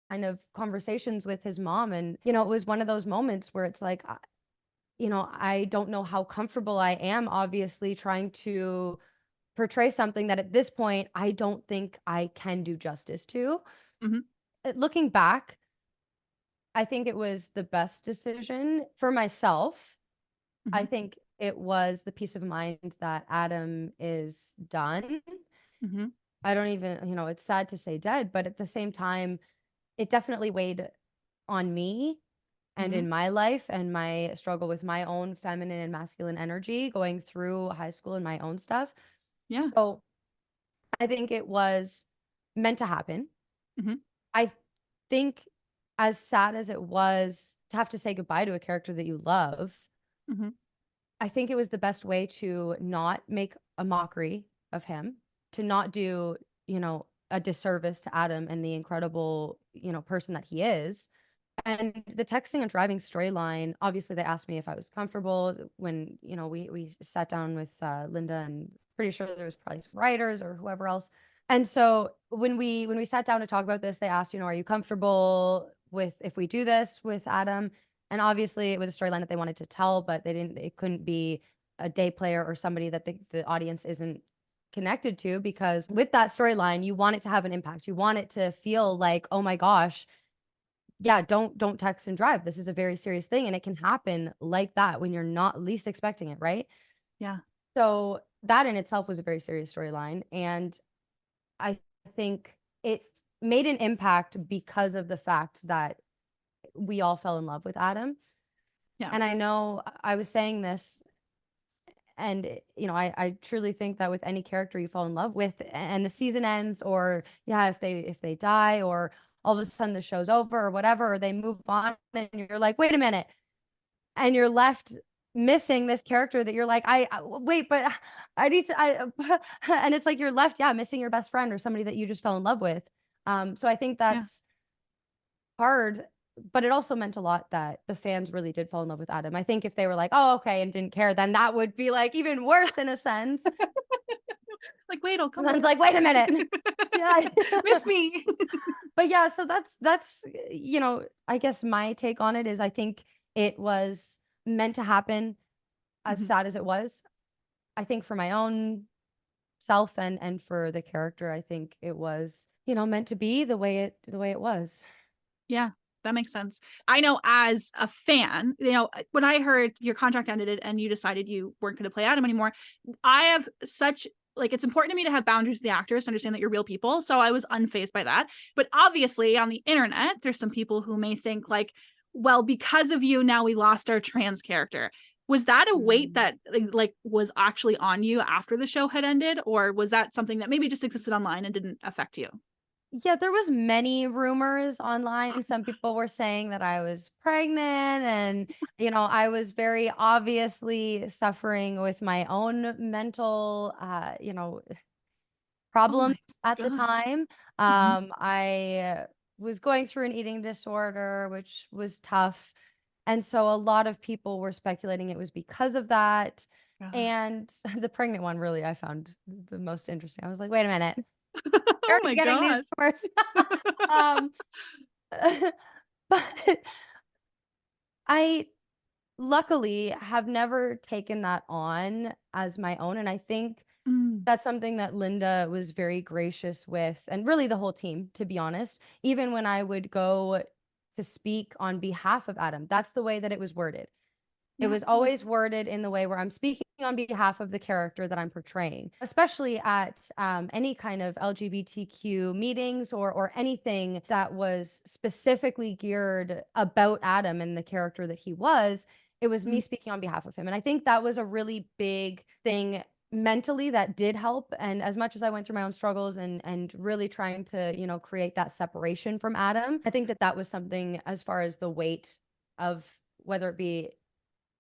kind of conversations with his mom. And, it was one of those moments where it's like, I don't know how comfortable I am, obviously, trying to portray something that at this point, I don't think I can do justice to. Mm-hmm. Looking back, I think it was the best decision for myself. Mm-hmm. I think it was the peace of mind that Adam is done. Mm-hmm. I don't even, it's sad to say dead, but at the same time, it definitely weighed on me and Mm-hmm. in my life and my struggle with my own feminine and masculine energy going through high school and my own stuff. Yeah. So I think it was meant to happen. Mm-hmm. I think, as sad as it was to have to say goodbye to a character that you love, Mm-hmm. I think it was the best way to not make a mockery of him, to not do, a disservice to Adam and the incredible, person that he is. And the texting and driving storyline, obviously they asked me if I was comfortable when, we sat down with Linda, and pretty sure there was probably some writers or whoever else. And so when we sat down to talk about this, they asked, are you comfortable with if we do this with Adam? And obviously it was a storyline that they wanted to tell, but it couldn't be a day player or somebody that the audience isn't connected to, because with that storyline, you want it to have an impact. You want it to feel like, oh my gosh, yeah, don't text and drive. This is a very serious thing, and it can happen like that when you're not least expecting it, right? Yeah. So that in itself was a very serious storyline, and I think it made an impact because of the fact that we all fell in love with Adam. Yeah. And I know I was saying this, and I truly think that with any character you fall in love with and the season ends, or yeah, if they die, or all of a sudden the show's over or whatever, or they move on and you're like, wait a minute, and you're left missing this character that you're like, wait, but I need to, and it's like you're left, yeah, missing your best friend or somebody that you just fell in love with. So I think Yeah. that's hard, but it also meant a lot that the fans really did fall in love with Adam. I think if they were like, oh, okay, and didn't care, then that would be like even worse in a sense. Like, wait, I'll come And I'm back. like, wait a minute. Yeah. Miss me. But yeah, so that's I guess my take on it is I think it was meant to happen, as Mhm. sad as it was. I think for my own self and for the character, I think it was, meant to be the way it was. Yeah, that makes sense. I know as a fan, when I heard your contract ended and you decided you weren't going to play Adam anymore, I have such like it's important to me to have boundaries with the actors to understand that you're real people. So I was unfazed by that. But obviously on the internet, there's some people who may think like, well, because of you, now we lost our trans character. Was that a weight Mm. that like was actually on you after the show had ended, or was that something that maybe just existed online and didn't affect you? Yeah, there was many rumors online. Some people were saying that I was pregnant, and I was very obviously suffering with my own mental Oh my problems at the god. time. Mhm. I was going through an eating disorder, which was tough. And so a lot of people were speculating it was because of that. And the pregnant one really I found the most interesting. I was like, wait a minute, Oh you're my getting these god. rumors. um, but I luckily have never taken that on as my own. And I think Mm, that's something that Linda was very gracious with, and really the whole team, to be honest. Even when I would go to speak on behalf of Adam, that's the way that it was worded. It yeah. was always worded in the way where I'm speaking on behalf of the character that I'm portraying, especially at any kind of LGBTQ meetings or anything that was specifically geared about Adam and the character that he was. It was me Mm, speaking on behalf of him. And I think that was a really big thing mentally that did help. And as much as I went through my own struggles and really trying to, create that separation from Adam, I think that that was something, as far as the weight of whether it be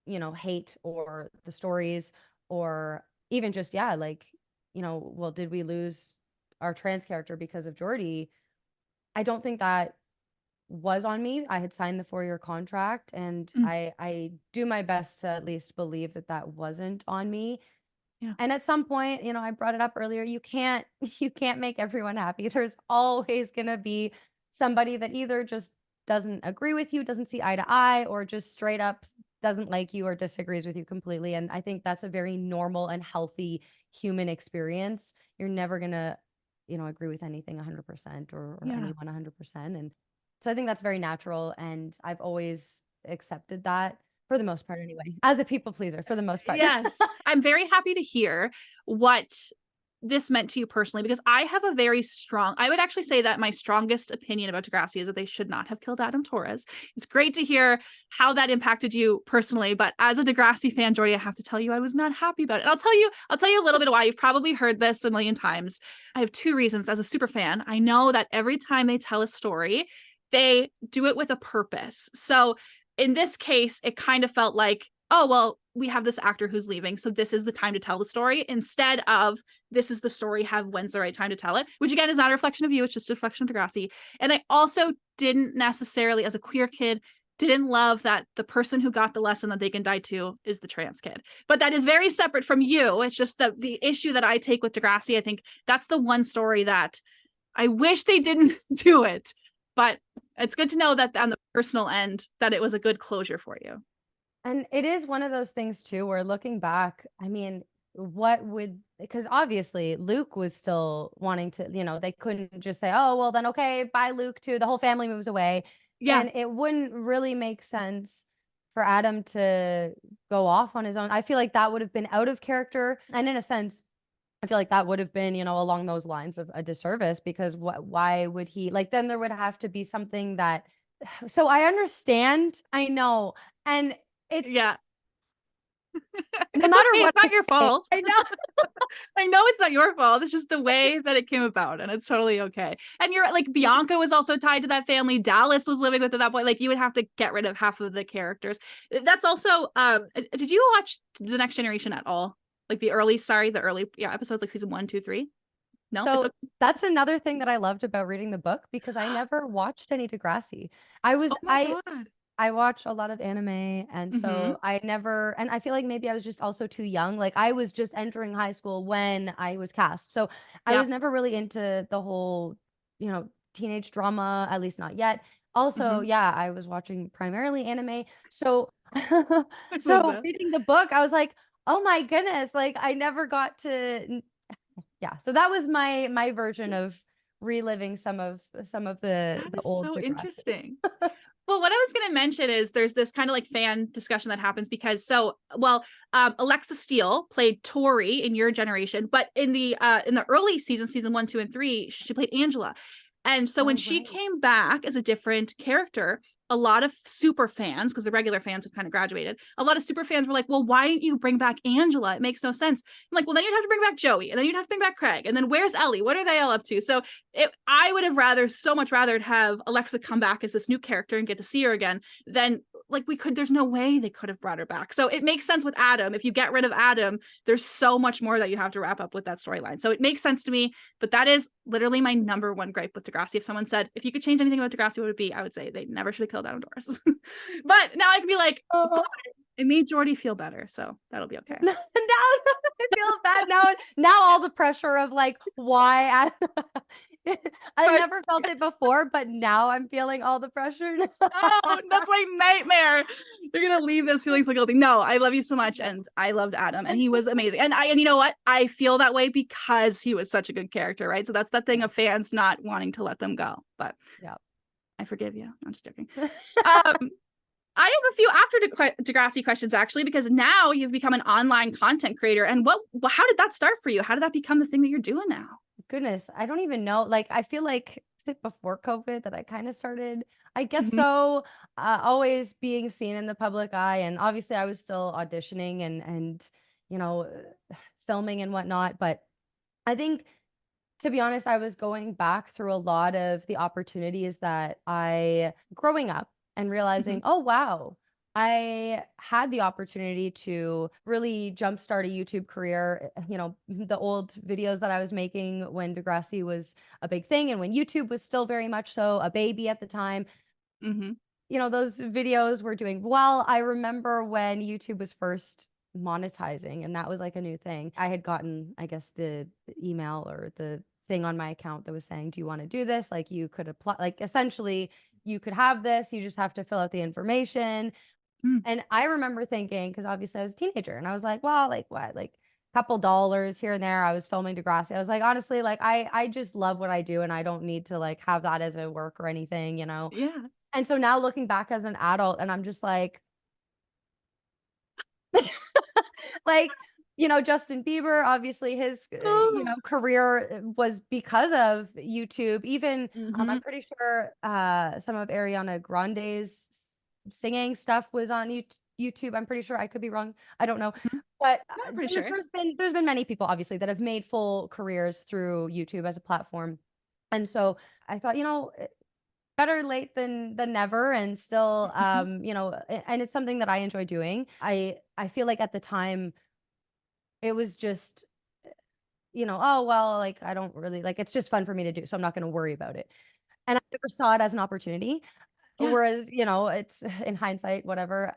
hate or the stories, or even just, yeah, like, well, did we lose our trans character because of Jordy? I don't think that was on me. I had signed the 4-year contract, and mm, I do my best to at least believe that that wasn't on me. yeah. And at some point, I brought it up earlier, you can't you can't make everyone happy. There's always going to be somebody that either just doesn't agree with you, doesn't see eye to eye, or just straight up doesn't like you or disagrees with you completely. And I think that's a very normal and healthy human experience. You're never going to, agree with anything 100% or anyone 100%. And so I think that's very natural. And I've always accepted that for the most part anyway, as a people pleaser for the most part. Yes. I'm very happy to hear what this meant to you personally, because I have a very strong, I would actually say that my strongest opinion about Degrassi is that they should not have killed Adam Torres. It's great to hear how that impacted you personally, but as a Degrassi fan, Jordy, I have to tell you, I was not happy about it. And I'll tell you a little bit why. You've probably heard this a million times. I have two reasons. As a super fan, I know that every time they tell a story, they do it with a purpose. So in this case, it kind of felt like, oh, well, we have this actor who's leaving, so this is the time to tell the story, instead of this is the story, when's the right time to tell it, which again is not a reflection of you, it's just a reflection of Degrassi. And I also didn't necessarily, as a queer kid, didn't love that the person who got the lesson that they can die to is the trans kid. But that is very separate from you. It's just that the issue that I take with Degrassi, I think that's the one story that I wish they didn't do it. But it's good to know that on the personal end, that it was a good closure for you. And it is one of those things too, where looking back, I mean, because obviously Luke was still wanting to, they couldn't just say, oh, well then, okay, bye Luke too. The whole family moves away. Yeah. And it wouldn't really make sense for Adam to go off on his own. I feel like that would have been out of character. And in a sense, I feel like that would have been, along those lines of a disservice, because why would he, then there would have to be something that, so I understand, I know. And it's no matter what, it's not your fault. I know. I know it's not your fault. It's just the way that it came about, and it's totally okay. And you're like, Bianca was also tied to that family. Dallas was living with at that point. Like, you would have to get rid of half of the characters. That's also did you watch The Next Generation at all? Like the early episodes, like season 1, 2, 3? No. So okay. That's another thing that I loved about reading the book, because I never watched any Degrassi. I watch a lot of anime, and so I never, and I feel like maybe I was just also too young. Like, I was just entering high school when I was cast. So I was never really into the whole, teenage drama, at least not yet. Also, I was watching primarily anime. So, so reading the book, I was like, oh my goodness, like I never got to, So that was my version of reliving some of the old. So interesting. Well, what I was going to mention is there's this kind of like fan discussion that happens because Alexa Steele played Tori in your generation, but in the early season 1, 2, and 3, she played Angela. And so when she came back as a different character, a lot of super fans, because the regular fans have kind of graduated, a lot of super fans were like, well, why didn't you bring back Angela? It makes no sense. I'm like, well, then you'd have to bring back Joey, and then you'd have to bring back Craig, and then where's Ellie? What are they all up to? So I would have so much rather have Alexa come back as this new character and get to see her again than there's no way they could have brought her back. So it makes sense with Adam. If you get rid of Adam, there's so much more that you have to wrap up with that storyline. So it makes sense to me, but that is literally my number one gripe with Degrassi. If someone said, if you could change anything about Degrassi, what would it be? I would say they never should have killed Adam Torres. But now I can be like, it made Jordy feel better, so that'll be okay. Now I feel bad. Now all the pressure of like, why I never felt it before, but now I'm feeling all the pressure. Oh, that's my nightmare. They're gonna leave this feeling so guilty. No, I love you so much, and I loved Adam, and he was amazing. And you know what? I feel that way because he was such a good character, right? So that's that thing of fans not wanting to let them go. But yeah, I forgive you. I'm just joking. I have a few after Degrassi questions, actually, because now you've become an online content creator. And how did that start for you? How did that become the thing that you're doing now? Goodness, I don't even know. Like, I feel like, is it before COVID that I kind of started? I guess so. Always being seen in the public eye. And obviously I was still auditioning and filming and whatnot. But I think, to be honest, I was going back through a lot of the opportunities that growing up, and realizing, oh, wow, I had the opportunity to really jumpstart a YouTube career. The old videos that I was making when Degrassi was a big thing and when YouTube was still very much so a baby at the time, those videos were doing well. I remember when YouTube was first monetizing, and that was like a new thing. I had gotten, I guess, the email or the thing on my account that was saying, do you want to do this? Like you could apply, like essentially you could have this, you just have to fill out the information. And I remember thinking, because obviously I was a teenager and I was like, well, like what, like a couple dollars here and there. I was filming Degrassi. I was like, honestly, like I just love what I do and I don't need to like have that as a work or anything, you know? Yeah. And so now looking back as an adult and I'm just like, like, you know, Justin Bieber, obviously his, you know, career was because of YouTube. Even I'm pretty sure some of Ariana Grande's singing stuff was on YouTube. I'm pretty sure. I could be wrong. I don't know. But I'm pretty sure. there's been many people obviously that have made full careers through YouTube as a platform. And so I thought, you know, better late than never, and still you know, and it's something that I enjoy doing. I feel like at the time it was just, you know, oh well, like I don't really like, it's just fun for me to do, so I'm not going to worry about it. And I never saw it as an opportunity. Yeah. Whereas, you know, it's in hindsight, whatever.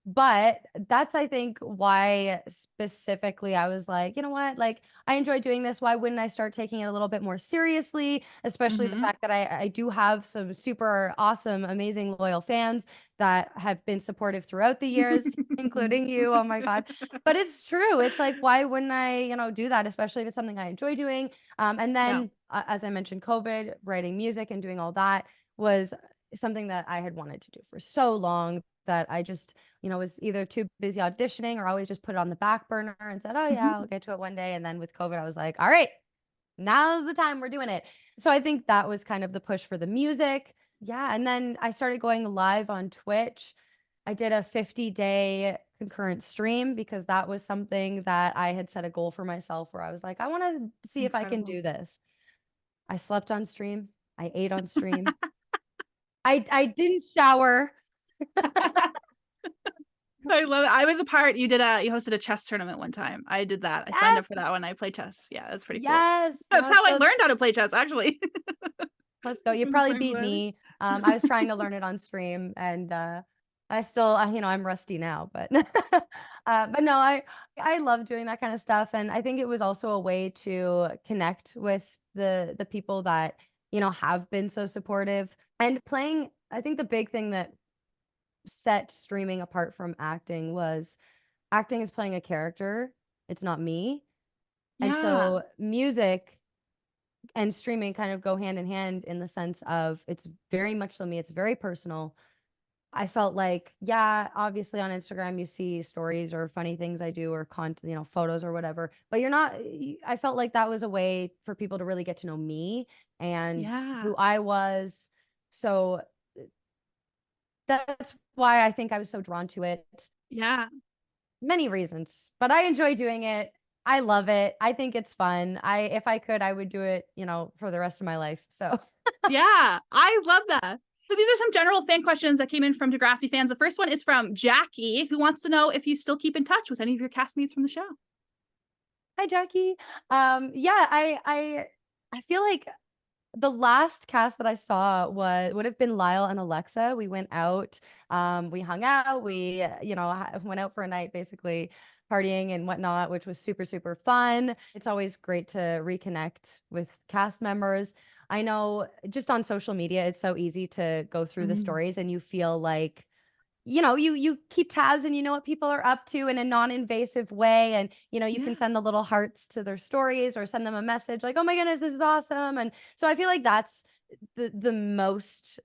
But that's, I think, why specifically I was like, you know what, like I enjoy doing this. Why wouldn't I start taking it a little bit more seriously? Especially the fact that I do have some super awesome, amazing, loyal fans that have been supportive throughout the years, including you. Oh my God. But it's true. It's like, why wouldn't I, you know, do that? Especially if it's something I enjoy doing. And then, as I mentioned, COVID, writing music and doing all that was something that I had wanted to do for so long that I just, you know, was either too busy auditioning or always just put it on the back burner and said, oh yeah, I'll get to it one day. And then with COVID, I was like, all right, now's the time, we're doing it. So I think that was kind of the push for the music. Yeah. And then I started going live on Twitch. I did a 50-day concurrent stream because that was something that I had set a goal for myself where I was like, I want to see if I can do this. I slept on stream. I ate on stream. I didn't shower. I love it. I was a part. You hosted a chess tournament one time. I did that. I signed up for that one. I play chess. Yeah, that's pretty cool. Yes. That's how I learned how to play chess, actually. Let's go. You probably beat me. I was trying to learn it on stream and I still, you know, I'm rusty now, but but no, I love doing that kind of stuff. And I think it was also a way to connect with the people that, you know, have been so supportive. And playing, I think the big thing that set streaming apart from acting was acting is playing a character. It's not me. Yeah. And so music and streaming kind of go hand in hand in the sense of it's very much so me. It's very personal. I felt like, yeah, obviously on Instagram you see stories or funny things I do or content, you know, photos or whatever, but you're not, I felt like that was a way for people to really get to know me and who I was. So that's why I think I was so drawn to it. Yeah. Many reasons, but I enjoy doing it. I love it. I think it's fun. If I could, I would do it, you know, for the rest of my life. So yeah, I love that. So these are some general fan questions that came in from Degrassi fans. The first one is from Jackie, who wants to know if you still keep in touch with any of your castmates from the show. Hi, Jackie. Yeah, I feel like the last cast that I saw would have been Lyle and Alexa. We went out, we hung out, we, you know, went out for a night, basically partying and whatnot, which was super, super fun. It's always great to reconnect with cast members. I know just on social media, it's so easy to go through the stories and you feel like, you know, you keep tabs and you know what people are up to in a non-invasive way. And, you know, you can send the little hearts to their stories or send them a message like, oh my goodness, this is awesome. And so I feel like that's the most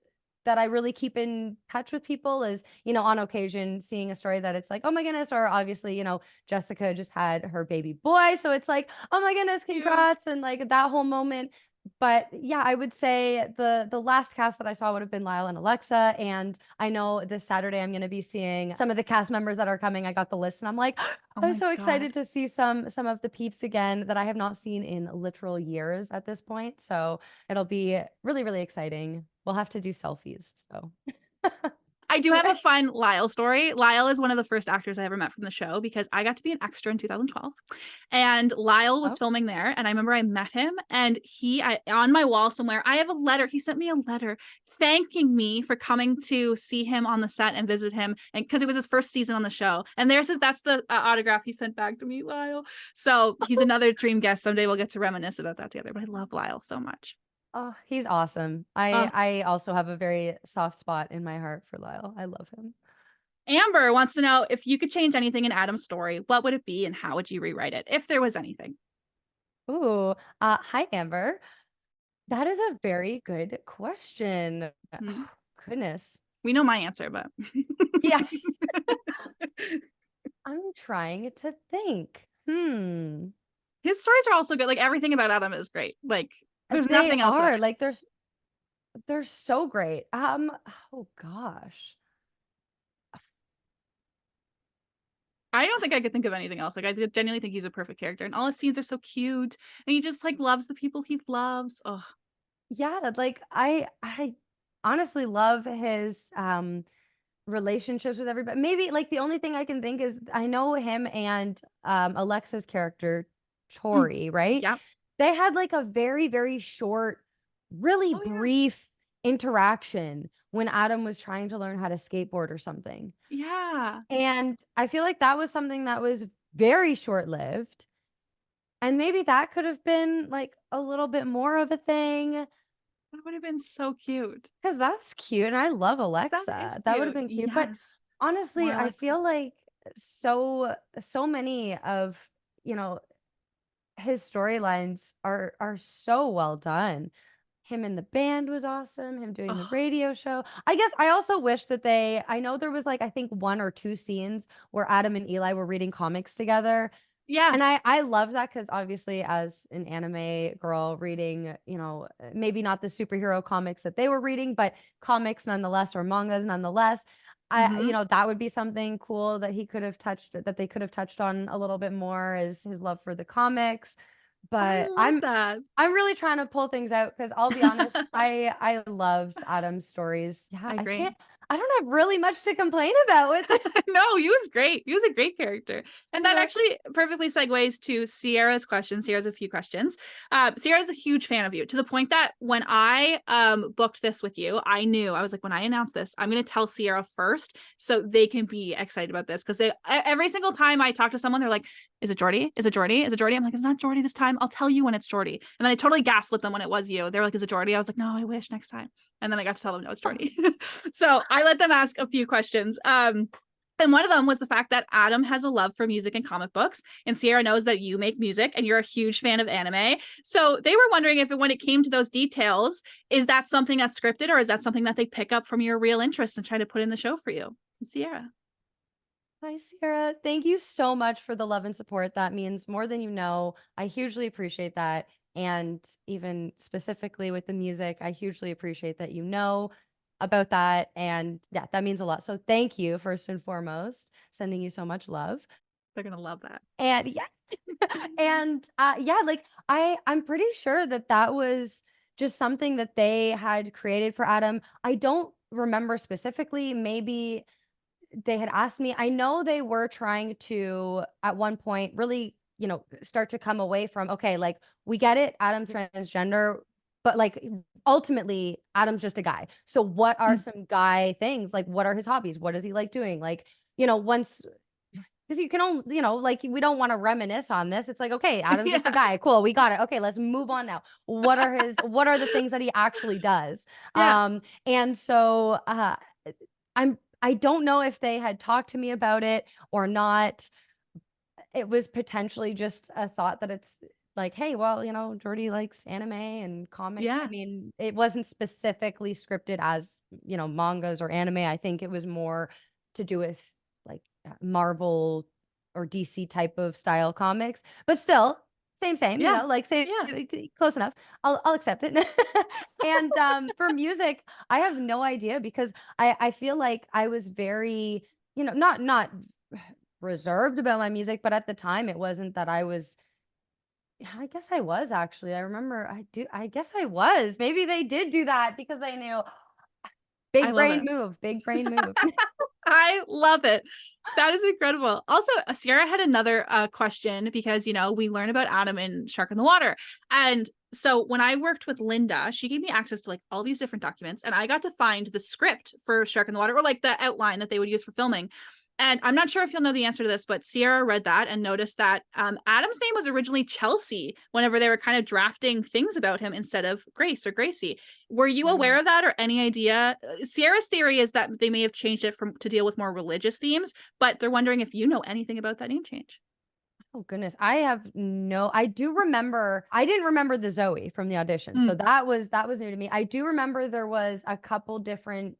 that I really keep in touch with people is, you know, on occasion seeing a story that it's like, oh my goodness, or obviously, you know, Jessica just had her baby boy. So it's like, oh my goodness, congrats. And like that whole moment. But yeah, I would say the last cast that I saw would have been Lyle and Alexa. And I know this Saturday I'm going to be seeing some of the cast members that are coming. I got the list and I'm like, I'm so excited to see some of the peeps again that I have not seen in literal years at this point. So it'll be really, really exciting. We'll have to do selfies. So I do have a fun Lyle story. Lyle is one of the first actors I ever met from the show because I got to be an extra in 2012 and Lyle was filming there. And I remember I met him and on my wall somewhere, I have a letter. He sent me a letter thanking me for coming to see him on the set and visit him. And because it was his first season on the show. And there says that's the autograph he sent back to me, Lyle. So he's another dream guest. Someday we'll get to reminisce about that together. But I love Lyle so much. Oh, he's awesome. I also have a very soft spot in my heart for Lyle. I love him. Amber wants to know if you could change anything in Adam's story, what would it be and how would you rewrite it if there was anything? Ooh, hi Amber. That is a very good question. Mm-hmm. Oh, goodness. We know my answer, but yeah. I'm trying to think. His stories are also good. Like everything about Adam is great. Like there's nothing else. Like they're so great. Oh gosh. I don't think I could think of anything else. Like I genuinely think he's a perfect character and all his scenes are so cute and he just like loves the people he loves. Oh. Yeah, like I honestly love his relationships with everybody. Maybe like the only thing I can think is I know him and Alexa's character Tori, right? Yeah. They had like a very, very short, really brief interaction when Adam was trying to learn how to skateboard or something. Yeah. And I feel like that was something that was very short-lived. And maybe that could have been like a little bit more of a thing. That would have been so cute. Because that's cute. And I love Alexa. That would have been cute. Yes. But honestly, I feel like so many of, his storylines are so well done. Him in the band was awesome. Him doing the radio show. I guess I also wish that I know there was like, I think 1 or 2 scenes where Adam and Eli were reading comics together. Yeah. And I love that because obviously as an anime girl reading, maybe not the superhero comics that they were reading, but comics nonetheless, or mangas nonetheless. That would be something cool that they could have touched on a little bit more, is his love for the comics. But I'm really trying to pull things out because I'll be honest, I loved Adam's stories. Yeah, I agree. I don't have really much to complain about with it. No, he was great. He was a great character. And that actually perfectly segues to Sierra's question. Sierra's a few questions. Sierra's a huge fan of you, to the point that when I booked this with you, I was like, when I announce this, I'm going to tell Sierra first so they can be excited about this. Because every single time I talk to someone, they're like, is it Jordy? Is it Jordy? Is it Jordy? I'm like, it's not Jordy this time. I'll tell you when it's Jordy. And then I totally gaslit them when it was you. They're like, is it Jordy? I was like, no, I wish next time. And then I got to tell them, no, it's Jordy. So I let them ask a few questions. And one of them was the fact that Adam has a love for music and comic books. And Sierra knows that you make music and you're a huge fan of anime. So they were wondering if when it came to those details, is that something that's scripted or is that something that they pick up from your real interests and try to put in the show for you? Sierra. Hi, Sierra. Thank you so much for the love and support. That means more than you know. I hugely appreciate that. And even specifically with the music, I hugely appreciate that you know about that. And yeah, that means a lot. So thank you, first and foremost, sending you so much love. They're going to love that. And yeah. And like I'm pretty sure that was just something that they had created for Adam. I don't remember specifically. Maybe they had asked me. I know they were trying to, at one point, really, start to come away from, okay, like, we get it, Adam's transgender, but like, ultimately, Adam's just a guy. So what are some guy things? Like, what are his hobbies? What does he like doing? Like, once, because you can only, like, we don't want to reminisce on this. It's like, okay, Adam's just a guy. Cool. We got it. Okay, let's move on now. What are the things that he actually does? Yeah. And so I don't know if they had talked to me about it or not. It was potentially just a thought that it's like, hey, well, Jordy likes anime and comics. Yeah. I mean, it wasn't specifically scripted as, mangas or anime. I think it was more to do with like Marvel or DC type of style comics, but still same, like same, close enough. I'll accept it. And for music, I have no idea because I feel like I was very, not reserved about my music, but at the time it wasn't that I guess I was actually. I remember I guess I was. Maybe they did do that because they knew. Big brain move. Big brain move. I love it. That is incredible. Also, Sierra had another question because, you know, we learn about Adam in Shark in the Water. And so when I worked with Linda, she gave me access to like all these different documents, and I got to find the script for Shark in the Water, or like the outline that they would use for filming. And I'm not sure if you'll know the answer to this, but Sierra read that and noticed that Adam's name was originally Chelsea whenever they were kind of drafting things about him instead of Grace or Gracie. Were you aware of that, or any idea? Sierra's theory is that they may have changed it to deal with more religious themes, but they're wondering if you know anything about that name change. Oh goodness. I do remember, I didn't remember the Zoe from the audition. So that was new to me. I do remember there was a couple different,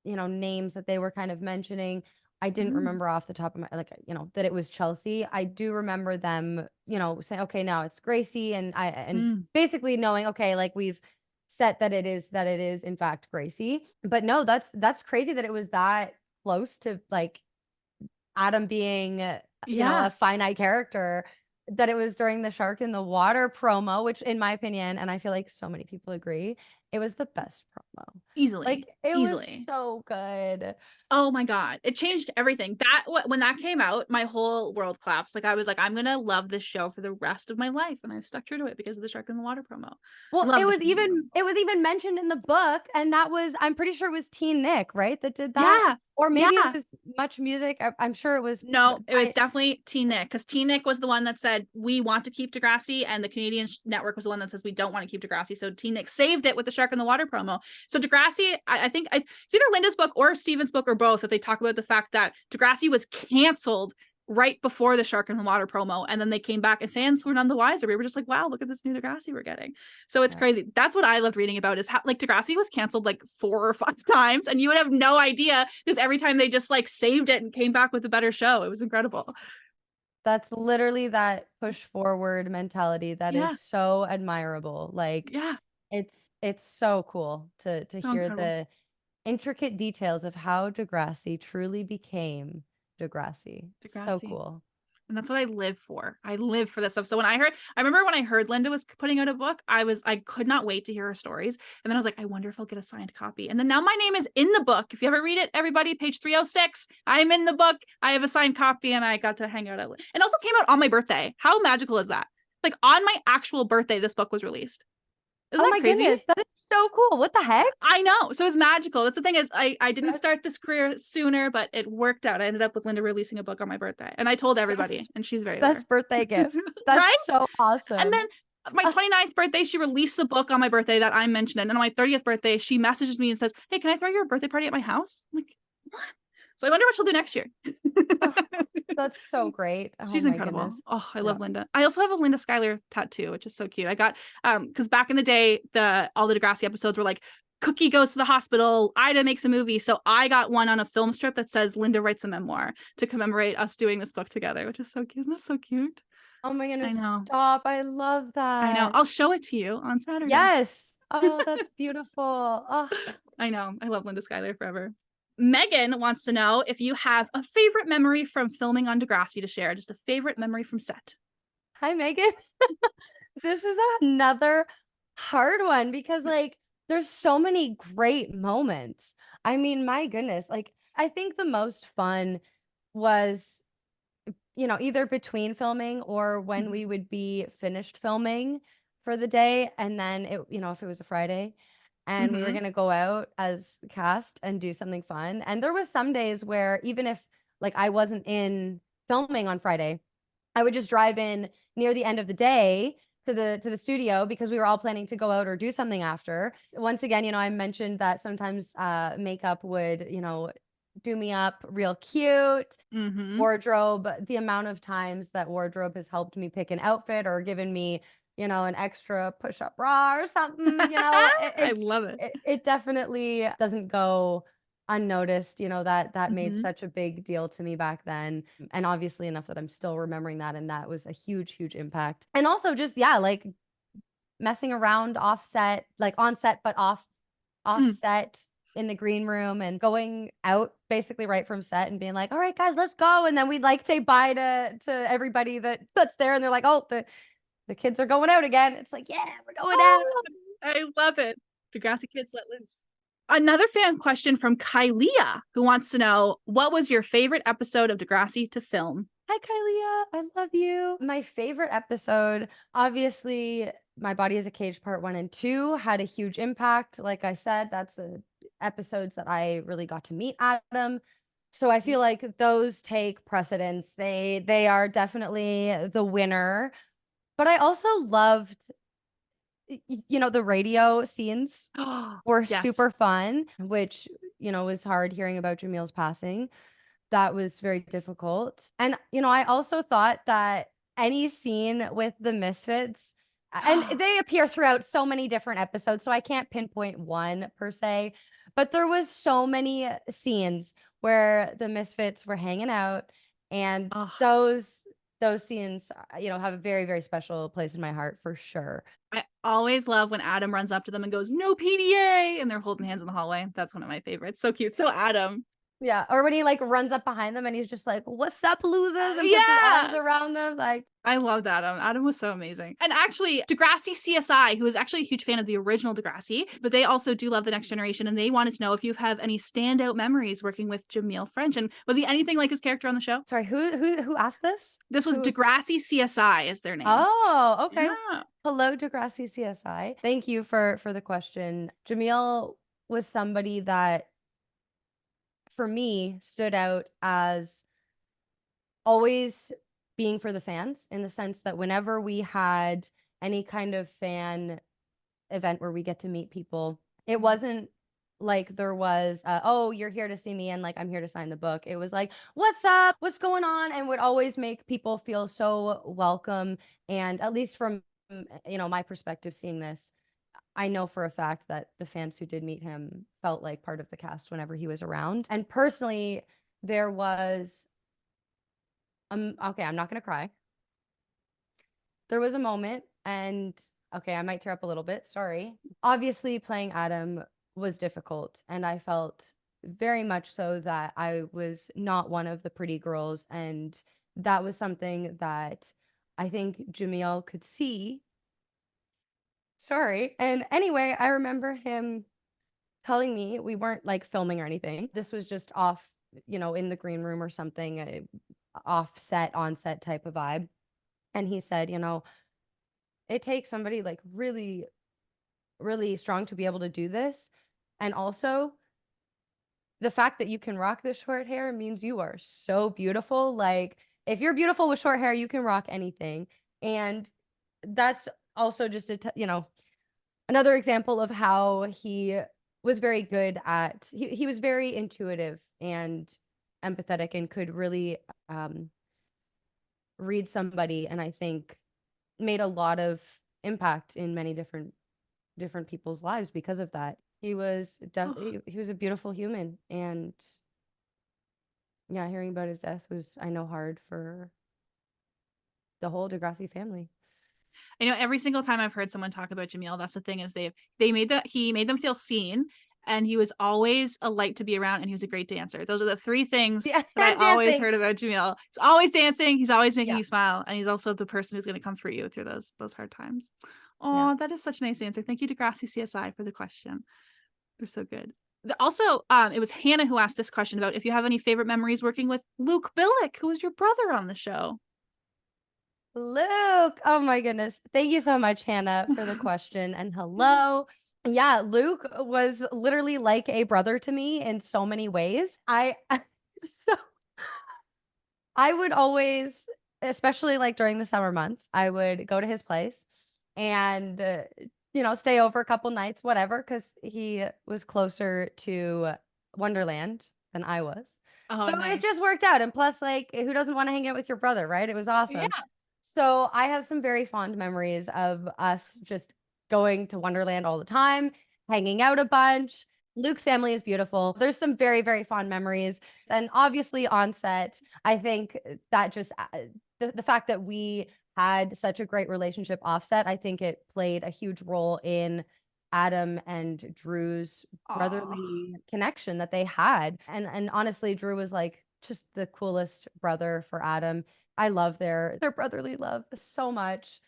names that they were kind of mentioning. I didn't remember off the top of my, that it was Chelsea. I do remember them, saying, okay, now it's Gracie, and basically knowing, okay, like we've set that it is in fact Gracie. But no, that's crazy that it was that close to like Adam being, a finite character, that it was during the Shark in the Water promo, which in my opinion, and I feel like so many people agree, it was the best promo. Easily. Like it was so good. Oh my God. It changed everything. When that came out, my whole world collapsed. Like I was like, I'm going to love this show for the rest of my life. And I've stuck true to it because of the Shark in the Water promo. Well, it was even mentioned in the book. And that was, I'm pretty sure it was Teen Nick, right? That did that. Yeah. Or maybe it was Much Music. I'm sure it was. No, it was definitely Teen Nick, because Teen Nick was the one that said, we want to keep Degrassi. And the Canadian network was the one that says, we don't want to keep Degrassi. So Teen Nick saved it with the Shark in the Water promo. So Degrassi, I think it's either Linda's book or Steven's book or both, that they talk about the fact that Degrassi was canceled right before the Shark in the Water promo, and then they came back and fans were none the wiser. We were just like, wow, look at this new Degrassi we're getting. So it's crazy. That's what I loved reading about, is how like Degrassi was canceled like 4 or 5 times, and you would have no idea, because every time they just like saved it and came back with a better show. It was incredible. That's literally that push forward mentality that is so admirable. Like it's so cool to so hear incredible. The intricate details of how Degrassi truly became Degrassi. So cool. And that's what I live for. I live for this stuff. So I remember when I heard Linda was putting out a book, I could not wait to hear her stories. And then I was like, I wonder if I'll get a signed copy. And then now my name is in the book. If you ever read it, everybody, page 306, I'm in the book. I have a signed copy, and I got to hang out. And also came out on my birthday. How magical is that? Like on my actual birthday, this book was released. Isn't that crazy? Goodness, that is so cool. What the heck? I know. So it's magical. That's the thing, is I didn't start this career sooner, but it worked out. I ended up with Linda releasing a book on my birthday, and I told everybody, and she's very best birthday gift. That's right? So awesome. And then my 29th birthday, she released a book on my birthday that I mentioned. And on my 30th birthday, she messages me and says, hey, can I throw your birthday party at my house? I'm like, what? So I wonder what she'll do next year. That's so great. She's incredible. Goodness. Oh, I love Linda. I also have a Linda Schuyler tattoo, which is so cute. I got because back in the day, all the Degrassi episodes were like, Cookie goes to the hospital, Ida makes a movie. So I got one on a film strip that says Linda writes a memoir to commemorate us doing this book together, which is so cute. Isn't that so cute? Oh my goodness. I know. Stop. I love that. I know. I'll show it to you on Saturday. Yes. Oh, that's beautiful. Oh. I know. I love Linda Schuyler forever. Megan wants to know if you have a favorite memory from filming on Degrassi to share, just a favorite memory from set. Hi, Megan. This is another hard one because like there's so many great moments. I mean, my goodness, like I think the most fun was, either between filming or when we would be finished filming for the day. And then if it was a Friday, and we were going to go out as cast and do something fun. And there was some days where even if like I wasn't in filming on Friday, I would just drive in near the end of the day to the studio because we were all planning to go out or do something after. Once again, I mentioned that sometimes makeup would, do me up real cute. Wardrobe, the amount of times that wardrobe has helped me pick an outfit or given me an extra push-up bra or something, I love it. It definitely doesn't go unnoticed, that made such a big deal to me back then. And obviously enough that I'm still remembering that. And that was a huge, huge impact. And also just, like messing around offset, like on set, but offset in the green room and going out basically right from set and being like, all right, guys, let's go. And then we'd like say bye to everybody that's there. And they're like, oh, the kids are going out again. It's like, yeah, we're going out. I love it. Degrassi kids let loose. Another fan question from Kylia, who wants to know, what was your favorite episode of Degrassi to film? Hi, Kylia. I love you. My favorite episode, obviously, My Body is a Cage Part 1 and 2 had a huge impact. Like I said, that's the episodes that I really got to meet Adam. So I feel like those take precedence. They are definitely the winner. But I also loved, the radio scenes were Yes. super fun, which, was hard hearing about Jamil's passing. That was very difficult. And, I also thought that any scene with the Misfits, and they appear throughout so many different episodes, so I can't pinpoint one per se, but there was so many scenes where the Misfits were hanging out, and those scenes, have a very, very special place in my heart for sure. I always love when Adam runs up to them and goes, "No PDA," and they're holding hands in the hallway. That's one of my favorites. So cute. So Adam. Yeah, or when he like runs up behind them and he's just like, "What's up, losers?" and puts his Yeah. arms around them. Like, I loved Adam. Adam was so amazing. And actually, Degrassi CSI, who is actually a huge fan of the original Degrassi, but they also do love The Next Generation, and they wanted to know if you have any standout memories working with Jamil French. And was he anything like his character on the show? sorry, who asked this? This was Who? Degrassi CSI is their name. Oh, okay. Yeah. Hello, Degrassi CSI. Thank you for the question. Jamil was somebody that, for me, stood out as always being for the fans, in the sense that whenever we had any kind of fan event where we get to meet people, it wasn't like there was, oh, you're here to see me and like I'm here to sign the book. It was like, what's up? What's going on? And would always make people feel so welcome. And at least from, my perspective, seeing this, I know for a fact that the fans who did meet him felt like part of the cast whenever he was around. And personally, there was, okay, I'm not going to cry. There was a moment, and okay, I might tear up a little bit. Sorry. Obviously, playing Adam was difficult, and I felt very much so that I was not one of the pretty girls. And that was something that I think Jamil could see. Sorry. And anyway, I remember him telling me, we weren't like filming or anything. This was just off, in the green room or something, offset, on-set type of vibe. And he said, it takes somebody like really, really strong to be able to do this. And also, the fact that you can rock this short hair means you are so beautiful. Like, if you're beautiful with short hair, you can rock anything. And that's also just another example of how he was very good at, he was very intuitive and empathetic and could really read somebody, and I think made a lot of impact in many different people's lives because of that. He was definitely, he was a beautiful human. And yeah, hearing about his death was, I know, hard for the whole Degrassi family. I know every single time I've heard someone talk about Jamil, that's the thing, is he made them feel seen, and he was always a light to be around, and he was a great dancer. Those are the three things that I always heard about Jamil. He's always dancing, he's always making you smile, and he's also the person who's going to comfort you through those hard times. Oh, that is such a nice answer. Thank you, Degrassi CSI, for the question. They're so good. Also, it was Hannah who asked this question about if you have any favorite memories working with Luke Billick, who was your brother on the show. Luke, oh my goodness. Thank you so much, Hannah, for the question. And hello. Yeah, Luke was literally like a brother to me in so many ways. I would always, especially like during the summer months, I would go to his place and stay over a couple nights, whatever, because he was closer to Wonderland than I was. Oh, so nice. It just worked out. And plus, like, who doesn't want to hang out with your brother, right? It was awesome. Yeah. So I have some very fond memories of us just going to Wonderland all the time, hanging out a bunch. Luke's family is beautiful. There's some very, very fond memories. And obviously on set, I think that just the fact that we had such a great relationship offset, I think it played a huge role in Adam and Drew's brotherly connection that they had. And honestly, Drew was like just the coolest brother for Adam. I love their brotherly love so much.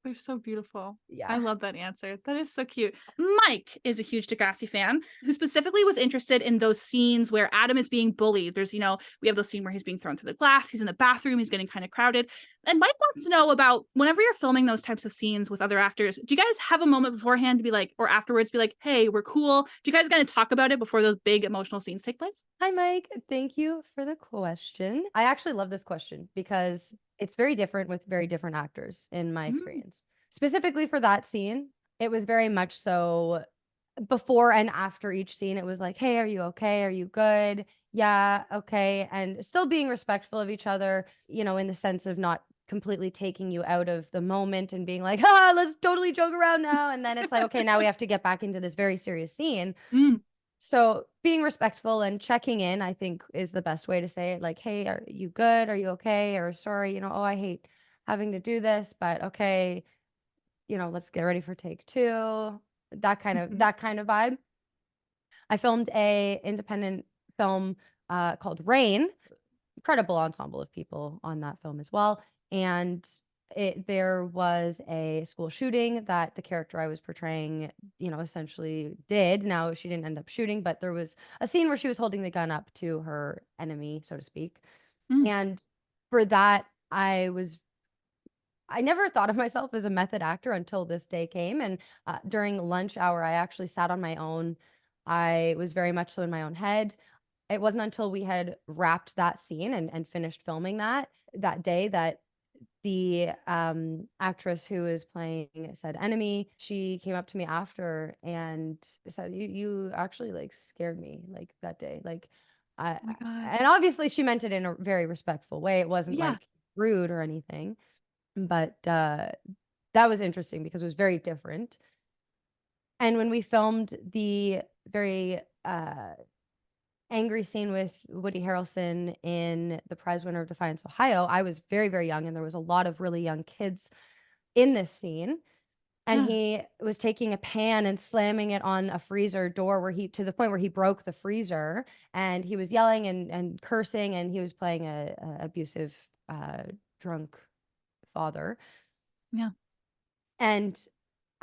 They're so beautiful. I Yeah. love that answer. That is so cute. Mike is a huge Degrassi fan who specifically was interested in those scenes where Adam is being bullied. There's, we have those scenes where he's being thrown through the glass, he's in the bathroom, he's getting kind of crowded. And Mike wants to know about whenever you're filming those types of scenes with other actors, do you guys have a moment beforehand to be like, or afterwards be like, hey, we're cool? Do you guys kind of talk about it before those big emotional scenes take place? Hi, Mike. Thank you for the question. I actually love this question because it's very different with very different actors in my experience. Specifically for that scene, it was very much so before and after each scene. It was like, hey, are you okay? Are you good? Yeah, okay. And still being respectful of each other, in the sense of not completely taking you out of the moment and being like, let's totally joke around now. And then it's like, okay, now we have to get back into this very serious scene. So being respectful and checking in, I think, is the best way to say it. Like, hey, are you good? Are you okay? Or sorry, oh, I hate having to do this, but okay, let's get ready for take two. That kind of vibe. I filmed a independent film called Rain. Incredible ensemble of people on that film as well. And there was a school shooting that the character I was portraying, essentially did. Now, she didn't end up shooting, but there was a scene where she was holding the gun up to her enemy, so to speak. And for that, I never thought of myself as a method actor until this day came. And during lunch hour, I actually sat on my own. I was very much so in my own head. It wasn't until we had wrapped that scene and finished filming that day that the actress who was playing said enemy, she came up to me after and said, you actually like scared me like that day. Like Oh my God. and obviously she meant it in a very respectful way. It wasn't Yeah. like rude or anything. But that was interesting because it was very different. And when we filmed the very angry scene with Woody Harrelson in the prize winner of Defiance, Ohio, I was very, very young, and there was a lot of really young kids in this scene. And he was taking a pan and slamming it on a freezer door to the point where he broke the freezer, and he was yelling and cursing, and he was playing a abusive drunk father. Yeah. And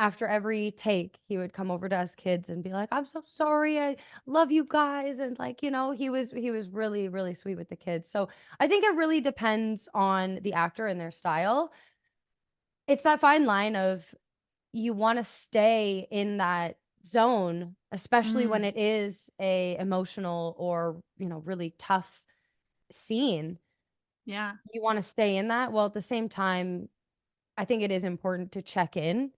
after every take, he would come over to us kids and be like, I'm so sorry. I love you guys. And like, he was really, really sweet with the kids. So I think it really depends on the actor and their style. It's that fine line of you want to stay in that zone, especially when it is a emotional or, really tough scene. Yeah. You want to stay in that. Well, at the same time, I think it is important to check in.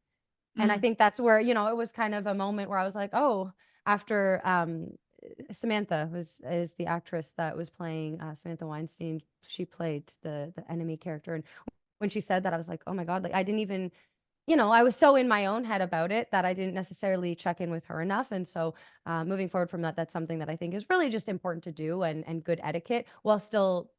And I think that's where, it was kind of a moment where I was like, oh, after Samantha is the actress that was playing Samantha Weinstein. She played the enemy character. And when she said that, I was like, oh my God, like I didn't even, I was so in my own head about it that I didn't necessarily check in with her enough. And so moving forward from that, that's something that I think is really just important to do and good etiquette while still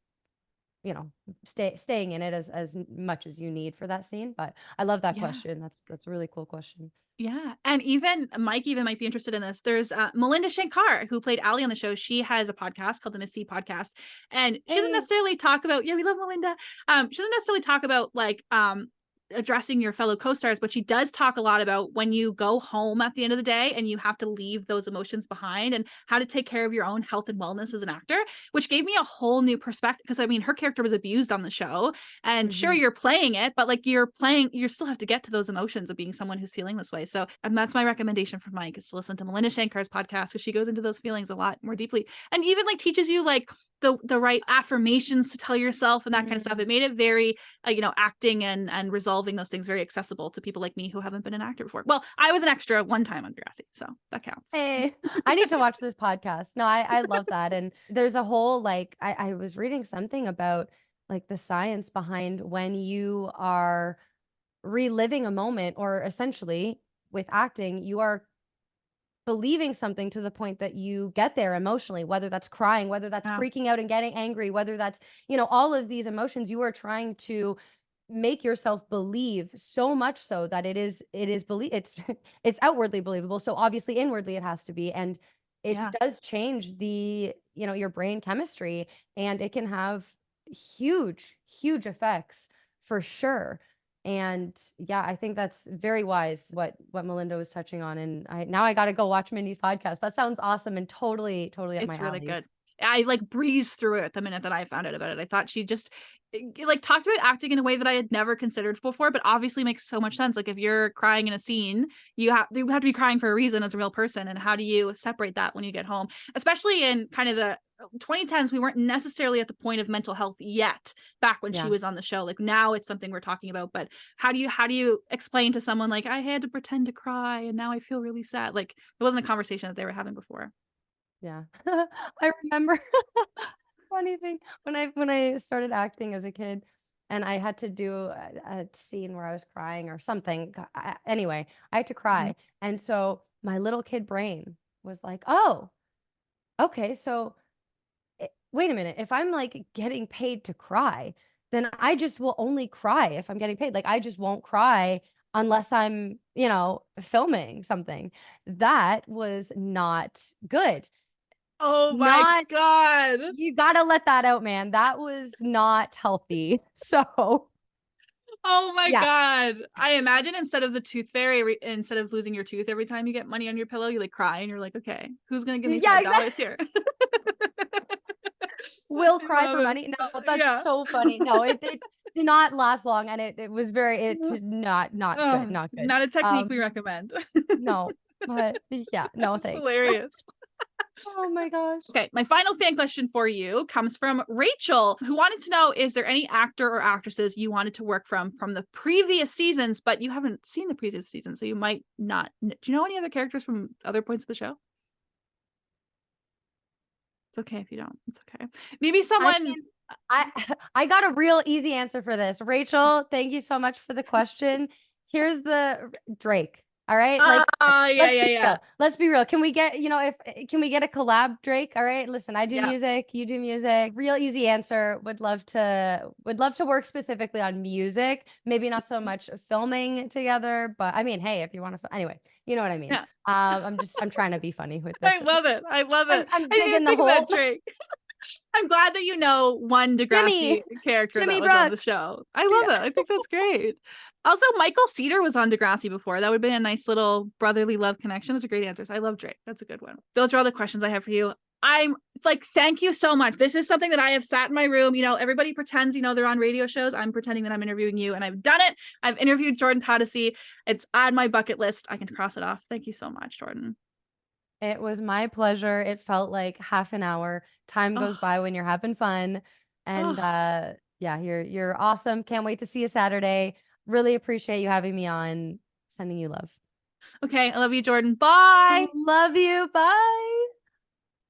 staying in it as much as you need for that scene. But I love that question. That's a really cool question. Yeah. And even Mike might be interested in this. There's Melinda Shankar, who played Allie on the show. She has a podcast called the Miss C Podcast. And she doesn't necessarily talk about, we love Melinda. She doesn't necessarily talk about like addressing your fellow co-stars, but she does talk a lot about when you go home at the end of the day and you have to leave those emotions behind and how to take care of your own health and wellness as an actor, which gave me a whole new perspective. Because I mean, her character was abused on the show, and sure, you're playing it, but like you still have to get to those emotions of being someone who's feeling this way. So that's my recommendation for Mike, is to listen to Melinda Shankar's podcast, because she goes into those feelings a lot more deeply and even like teaches you like the right affirmations to tell yourself and that kind of stuff. It made it very acting and resolving those things very accessible to people like me who haven't been an actor before. Well, I was an extra one time on Degrassi, so that counts. Hey, I need to watch this podcast. No, I love that. And there's a whole like I was reading something about like the science behind when you are reliving a moment, or essentially with acting, you are believing something to the point that you get there emotionally, whether that's crying, whether that's freaking out and getting angry, whether that's, all of these emotions, you are trying to make yourself believe so much so that it's it's outwardly believable. So obviously inwardly it has to be. And it does change the, your brain chemistry, and it can have huge, huge effects for sure. And yeah, I think that's very wise what Melinda was touching on. And I got to go watch Mindy's podcast. That sounds awesome and totally up my It's really alley. good. I like breezed through it the minute that I found out about it. I thought she just like talked about acting in a way that I had never considered before, but obviously makes so much sense. Like if you're crying in a scene, you have to be crying for a reason as a real person. And how do you separate that when you get home? Especially in kind of the 2010s, we weren't necessarily at the point of mental health yet back when she was on the show. Like now it's something we're talking about, but how do you explain to someone like, I had to pretend to cry and now I feel really sad? Like it wasn't a conversation that they were having before. Yeah. I remember funny thing when I started acting as a kid and I had to do a scene where I was crying or something. Anyway, I had to cry. And so my little kid brain was like, "Oh, okay, so wait a minute. If I'm like getting paid to cry, then I just will only cry if I'm getting paid. Like I just won't cry unless I'm, filming something." That was not good. Oh my God. You gotta let that out, man. That was not healthy. So oh my God. I imagine instead of the tooth fairy, instead of losing your tooth every time you get money on your pillow, you like cry and you're like, okay, who's gonna give me $5 here? Will cry for money. No, that's so funny. No, it did not last long, and it was very not good. Not good. Not a technique we recommend. No, but yeah, no thanks. Hilarious. Oh my gosh. Okay, my final fan question for you comes from Rachel, who wanted to know, is there any actor or actresses you wanted to work from the previous seasons, but you haven't seen the previous season, so you might not. Do you know any other characters from other points of the show? It's okay if you don't. It's okay. Maybe someone. I got a real easy answer for this. Rachel, thank you so much for the question. Here's the Drake. All right. Like, yeah. Let's be real. Can we get, can we get a collab, Drake? All right. Listen, I do music, you do music. Real easy answer. Would love to work specifically on music. Maybe not so much filming together, but I mean, hey, if you want to, anyway, you know what I mean. Yeah. I'm trying to be funny with this. I love it. I'm digging the whole Drake. I'm glad that you know one Degrassi character that was on the show. I love it. I think that's great. Also, Michael Cedar was on Degrassi before. That would have been a nice little brotherly love connection. That's a great answer. So I love Drake. That's a good one. Those are all the questions I have for you. I'm like, thank you so much. This is something that I have sat in my room. Everybody pretends, they're on radio shows. I'm pretending that I'm interviewing you, and I've done it. I've interviewed Jordan Todosey. It's on my bucket list. I can cross it off. Thank you so much, Jordan. It was my pleasure. It felt like half an hour. Time goes by when you're having fun. And yeah, you're awesome. Can't wait to see you Saturday. Really appreciate you having me on. Sending you love. Okay. I love you, Jordan. Bye. Love you. Bye.